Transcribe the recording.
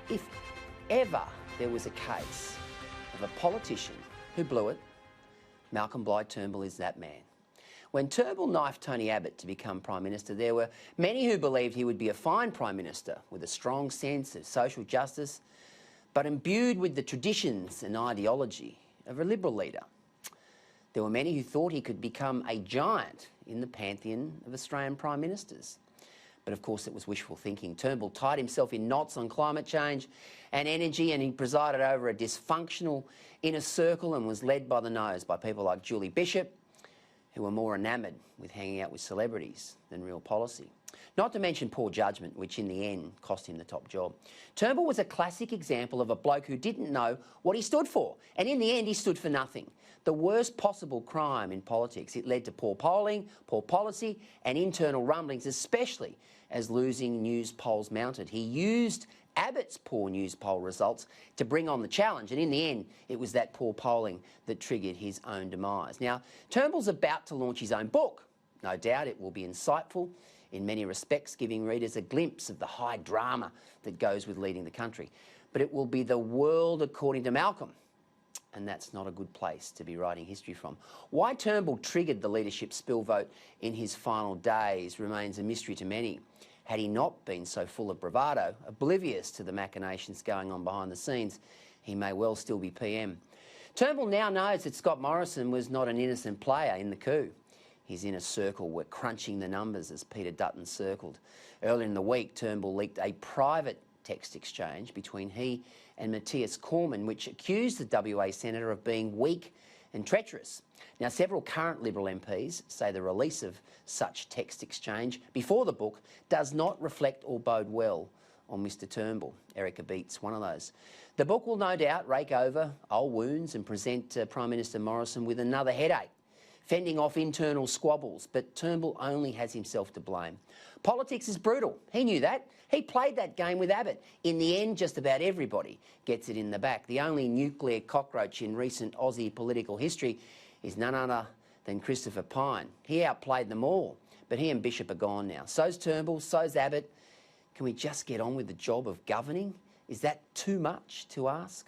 If ever there was a case of a politician who blew it, Malcolm Turnbull is that man. When Turnbull knifed Tony Abbott to become Prime Minister, there were many who believed he would be a fine Prime Minister with a strong sense of social justice, but imbued with the traditions and ideology of a Liberal leader. There were many who thought he could become a giant in the pantheon of Australian Prime Ministers. But of course it was wishful thinking. Turnbull tied himself in knots on climate change and energy, and he presided over a dysfunctional inner circle and was led by the nose by people like Julie Bishop, who were more enamoured with hanging out with celebrities than real policy. Not to mention poor judgment, which in the end cost him the top job. Turnbull was a classic example of a bloke who didn't know what he stood for, and in the end he stood for nothing. The worst possible crime in politics. It led to poor polling, poor policy and internal rumblings, especially as losing news polls mounted. He used Abbott's poor news poll results to bring on the challenge, and in the end it was that poor polling that triggered his own demise. Now, Turnbull's about to launch his own book. No doubt it will be insightful in many respects, giving readers a glimpse of the high drama that goes with leading the country. But it will be the world according to Malcolm, and that's not a good place to be writing history from. Why Turnbull triggered the leadership spill vote in his final days remains a mystery to many. Had he not been so full of bravado, oblivious to the machinations going on behind the scenes, he may well still be PM. Turnbull now knows that Scott Morrison was not an innocent player in the coup. His inner circle were crunching the numbers, as Peter Dutton circled. Earlier in the week, Turnbull leaked a private text exchange between he and Matthias Cormann, which accused the WA Senator of being weak and treacherous. Now, several current Liberal MPs say the release of such text exchange before the book does not reflect or bode well on Mr Turnbull. Erica Beat's one of those. The book will no doubt rake over old wounds and present Prime Minister Morrison with another headache, fending off internal squabbles, but Turnbull only has himself to blame. Politics is brutal. He knew that. He played that game with Abbott. In the end, just about everybody gets it in the back. The only nuclear cockroach in recent Aussie political history is none other than Christopher Pyne. He outplayed them all, but he and Bishop are gone now. So's Turnbull, so's Abbott. Can we just get on with the job of governing? Is that too much to ask?